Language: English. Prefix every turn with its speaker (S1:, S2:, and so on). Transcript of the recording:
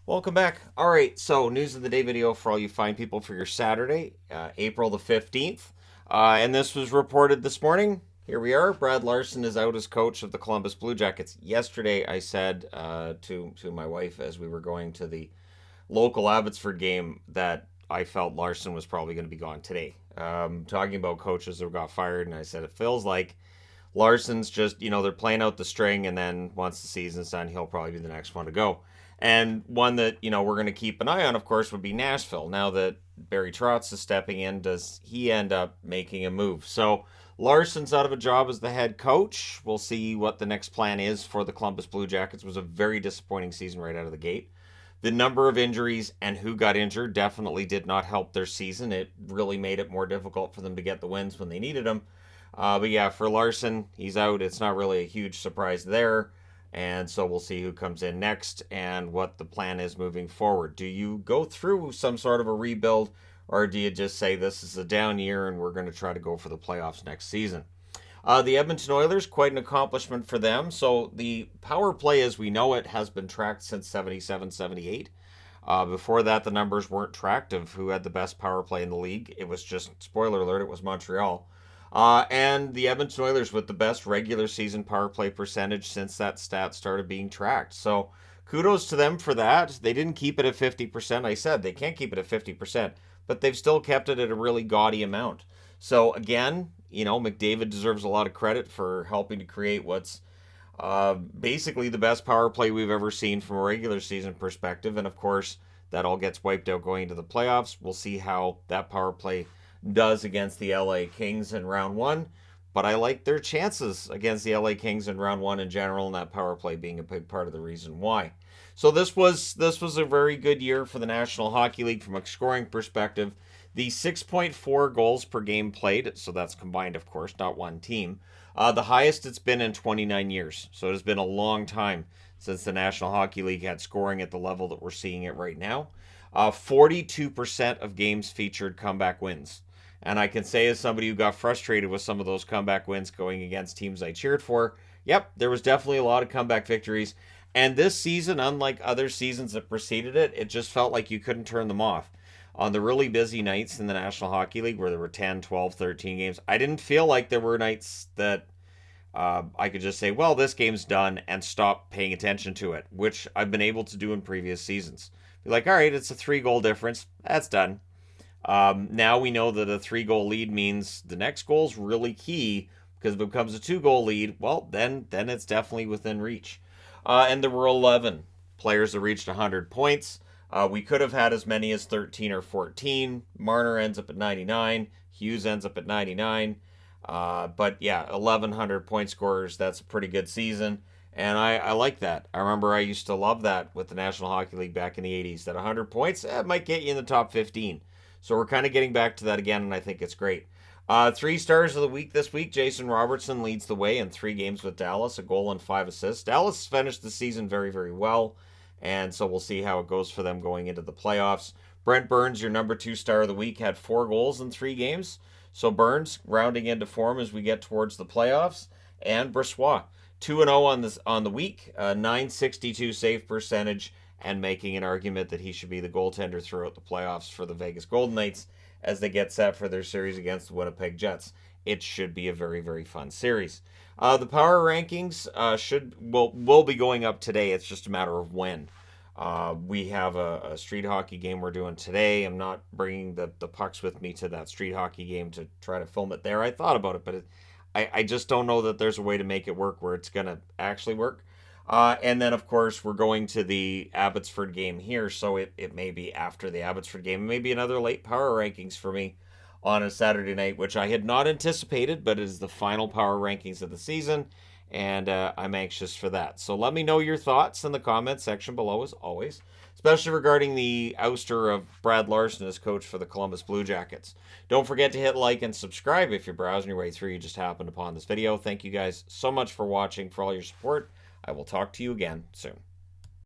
S1: Welcome back. All right, so news of the day video for all you fine people for your Saturday, April the 15th. And this was reported this morning. Here we are. Brad Larsen is out as coach of the Columbus Blue Jackets. Yesterday, I said to my wife as we were going to the local Abbotsford game that I felt Larsen was probably going to be gone today. Talking about coaches that got fired, and I said it feels like Larsen's just, they're playing out the string, and then once the season's done, he'll probably be the next one to go. And one that, we're going to keep an eye on, of course, would be Nashville. Now that Barry Trotz is stepping in, does he end up making a move? So Larsen's out of a job as the head coach. We'll see what the next plan is for the Columbus Blue Jackets. It was a very disappointing season right out of the gate. The number of injuries and who got injured definitely did not help their season. It really made it more difficult for them to get the wins when they needed them. But yeah, for Larsen, he's out. It's not really a huge surprise there. And so we'll see who comes in next and what the plan is moving forward. Do you go through some sort of a rebuild, or do you just say this is a down year and we're going to try to go for the playoffs next season? The Edmonton Oilers, quite an accomplishment for them. So the power play as we know it has been tracked since 77, 78. Before that, the numbers weren't tracked of who had the best power play in the league. It was just, spoiler alert, it was Montreal. And the Edmonton Oilers with the best regular season power play percentage since that stat started being tracked. So kudos to them for that. They didn't keep it at 50%. I said they can't keep it at 50%, but they've still kept it at a really gaudy amount. So again, McDavid deserves a lot of credit for helping to create what's basically the best power play we've ever seen from a regular season perspective. And of course, that all gets wiped out going into the playoffs. We'll see how that power play does against the LA Kings in round one. But I like their chances against the LA Kings in round one in general, and that power play being a big part of the reason why. So this was a very good year for the National Hockey League from a scoring perspective. The 6.4 goals per game played, so that's combined, of course, not one team. The highest it's been in 29 years. So it has been a long time since the National Hockey League had scoring at the level that we're seeing it right now. 42% of games featured comeback wins. And I can say, as somebody who got frustrated with some of those comeback wins going against teams I cheered for, yep, there was definitely a lot of comeback victories. And this season, unlike other seasons that preceded it, it just felt like you couldn't turn them off. On the really busy nights in the National Hockey League where there were 10, 12, 13 games, I didn't feel like there were nights that I could just say, well, this game's done and stop paying attention to it, which I've been able to do in previous seasons. Be like, all right, it's a 3-goal difference. That's done. Now we know that a 3-goal lead means the next goal is really key, because if it becomes a 2-goal lead, well, then it's definitely within reach. And there were 11 players that reached 100 points. We could have had as many as 13 or 14. Marner ends up at 99. Hughes ends up at 99. But yeah, 1,100 point scorers, that's a pretty good season. And I like that. I remember I used to love that with the National Hockey League back in the 80s, that 100 points might get you in the top 15. So we're kind of getting back to that again, and I think it's great. 3 stars of the week this week. Jason Robertson leads the way in 3 games with Dallas, a goal and 5 assists. Dallas finished the season very, very well, and so we'll see how it goes for them going into the playoffs. Brent Burns, your number 2 star of the week, had 4 goals in 3 games. So Burns rounding into form as we get towards the playoffs. And Brossoit, 2-0 on the week, 962 save percentage, and making an argument that he should be the goaltender throughout the playoffs for the Vegas Golden Knights as they get set for their series against the Winnipeg Jets. It should be a very, very fun series. The power rankings will be going up today. It's just a matter of when. We have a street hockey game we're doing today. I'm not bringing the pucks with me to that street hockey game to try to film it there. I thought about it, but I just don't know that there's a way to make it work where it's going to actually work. And then, of course, we're going to the Abbotsford game here, so it may be after the Abbotsford game. Maybe another late power rankings for me on a Saturday night, which I had not anticipated, but is the final power rankings of the season, and I'm anxious for that. So let me know your thoughts in the comments section below, as always, especially regarding the ouster of Brad Larsen as coach for the Columbus Blue Jackets. Don't forget to hit like and subscribe if you're browsing your way through. You just happened upon this video. Thank you guys so much for watching, for all your support. I will talk to you again soon.